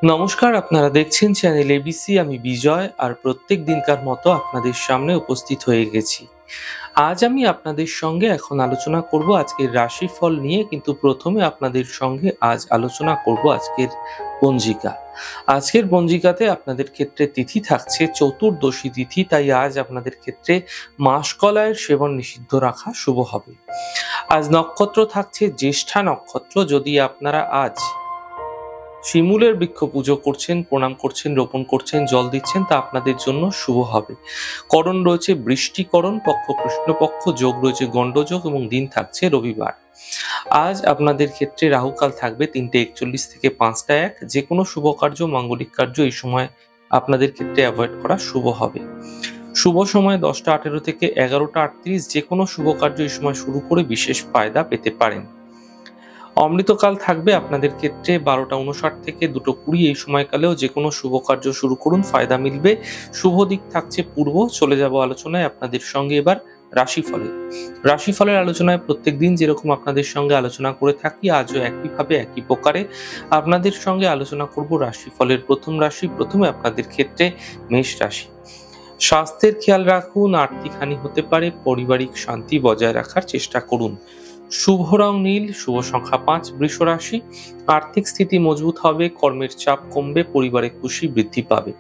নমস্কার, আপনারা দেখছেন চ্যানেল এবিসি। আমি বিজয়, আর প্রত্যেক দিনকার মতো আপনাদের সামনে উপস্থিত হয়ে গেছি। আজ আমি আপনাদের সঙ্গে এখন আলোচনা করব আজকের রাশিফল নিয়ে, কিন্তু প্রথমে আপনাদের সঙ্গে আজ আলোচনা করব আজকের পঞ্জিকা। আজকের পঞ্জিকাতে আপনাদের ক্ষেত্রে তিথি থাকছে চতুর্দশী তিথি, তাই আজ আপনাদের ক্ষেত্রে মাসকলাইয়ের সেবন নিষিদ্ধ রাখা শুভ হবে। আজ নক্ষত্র থাকছে জ্যেষ্ঠা নক্ষত্র। যদি আপনারা আজ শিমুলের বৃক্ষ পুজো করছেন, প্রণাম করছেন, রোপণ করছেন, জল দিচ্ছেন, তা আপনাদের জন্য শুভ হবে। করণ রয়েছে বৃষ্টিকরণ, পক্ষ কৃষ্ণপক্ষ, যোগ রয়েছে গণ্ডযোগ এবং দিন থাকছে রবিবার। আজ আপনাদের ক্ষেত্রে রাহুকাল থাকবে 3:41 থেকে 5:01। যে কোনো শুভ কার্য, মাঙ্গলিক কার্য এই সময় আপনাদের ক্ষেত্রে অ্যাভয়েড করা শুভ হবে। শুভ সময় 10:18 থেকে 11:38। যে কোনো শুভ কার্য এই সময় শুরু করে বিশেষ ফায়দা পেতে পারেন। অমৃতকাল থাকবে আপনাদের ক্ষেত্রে 12:59 থেকে 2:20। এই সময়কালেও যে কোনো শুভ কার্য শুরু করুন, ফায়দা মিলবে। শুভ দিক থাকছে পূর্ব। চলে যাব আলোচনায় আপনাদের সঙ্গে এবার রাশিফলে। রাশিফলের আলোচনায় প্রত্যেকদিন যেরকম আপনাদের সঙ্গে আলোচনা করে থাকি, আজও একইভাবে একই প্রকারে আপনাদের সঙ্গে আলোচনা করব রাশিফলের প্রথম রাশি। প্রথমে আপনাদের ক্ষেত্রে মেষ রাশি। স্বাস্থ্যের খেয়াল রাখুন, আর্থিক হানি হতে পারে, পারিবারিক শান্তি বজায় রাখার চেষ্টা করুন। শুভ রং নীল, শুভ সংখ্যা 5। বৃষ রাশি। আর্থিক স্থিতি মজবুত হবে, কর্মের চাপ কমবে, পরিবারে খুশি বৃদ্ধি পাবে।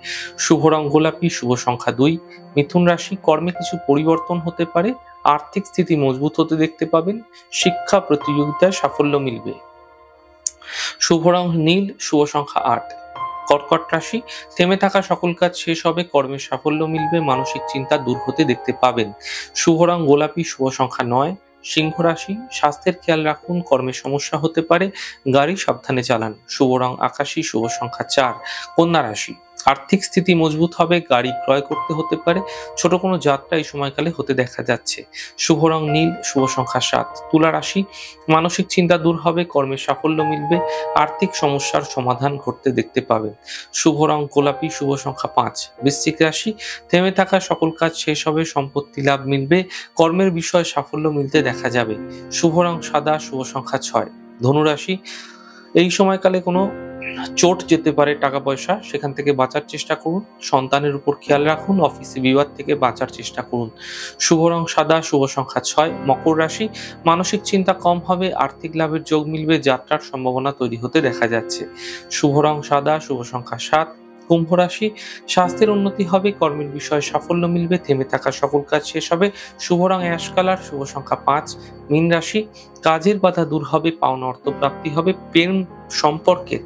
শুভ রং গোলাপি, শুভ সংখ্যা 2। মিথুন রাশি। কর্মে কিছু পরিবর্তন হতে পারে, আর্থিক স্থিতি মজবুত হতে দেখতে পাবেন, শিক্ষা প্রতিযোগিতায় সাফল্য মিলবে। শুভ রং নীল, শুভ সংখ্যা 8। কর্কট রাশি। থেমে থাকা সকল কাজ শেষ হবে, কর্মে সাফল্য মিলবে, মানসিক চিন্তা দূর হতে দেখতে পাবেন। শুভ রং গোলাপি, শুভ সংখ্যা 9। সিংহ রাশি। স্বাস্থ্যের খেয়াল রাখুন, কর্মে সমস্যা হতে পারে, গাড়ি সাবধানে চালান। শুভ রং আকাশী, শুভ সংখ্যা 4। কন্যা রাশি। আর্থিক স্থিতি মজবুত হবে, গাড়ি ক্রয় করতে হতে পারে, ছোট কোনো যাত্রা এই সময়কালে হতে দেখা যাচ্ছে। শুভ রং নীল, শুভ সংখ্যা 7। তুলা রাশি। মানসিক চিন্তা দূর হবে, কর্মে সাফল্য মিলবে, আর্থিক সমস্যার সমাধান ঘটতে দেখতে পাবেন। শুভ রং গোলাপি, শুভ সংখ্যা 5। বৃশ্চিক রাশি। থেমে থাকা সকল কাজ শেষ হবে, সম্পত্তি লাভ মিলবে, কর্মের বিষয়ে সাফল্য মিলতে দেখা যাবে। শুভ রং সাদা, শুভ সংখ্যা 6। ধনু রাশি। এই সময়কালে কোনো চোট যেতে পারে, টাকা পয়সা, সেখান থেকে বাঁচার চেষ্টা করুন। সন্তানের উপর খেয়াল রাখুন, অফিসে বিবাদ থেকে বাঁচার চেষ্টা করুন। শুভ রং সাদা, শুভ সংখ্যা 6। মকর রাশি। মানসিক চিন্তা কম হবে, আর্থিক লাভের যোগ মিলবে, যাত্রার সম্ভাবনা তৈরি হতে দেখা যাচ্ছে। শুভ রং সাদা, শুভ সংখ্যা 7। কুম্ভ রাশি। স্বাস্থ্যের উন্নতি হবে, কর্মের বিষয়ে সাফল্য মিলবে, থেমে থাকা সকল কাজ শেষ হবে। শুভ রং অ্যাশ কালার, শুভ সংখ্যা 5। মীন রাশি। কাজের বাধা দূর হবে, পাওনা অর্থ প্রাপ্তি হবে, প্রেম সম্পর্কের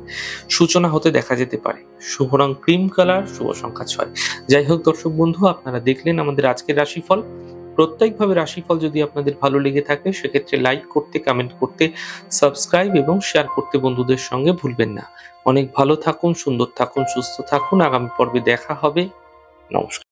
সূচনা হতে দেখা যেতে পারে। শুভ রং ক্রিম কালার, শুভ সংখ্যা 6। যাই হোক দর্শক বন্ধু, আপনারা দেখলেন আমাদের আজকের রাশিফল। প্রত্যেকভাবে রাশিফল যদি আপনাদের ভালো লেগে থাকে, সেক্ষেত্রে লাইক করতে, কমেন্ট করতে, সাবস্ক্রাইব এবং শেয়ার করতে বন্ধুদের সঙ্গে ভুলবেন না। অনেক ভালো থাকুন, সুন্দর থাকুন, সুস্থ থাকুন। আগামী পর্বে দেখা হবে। নমস্কার।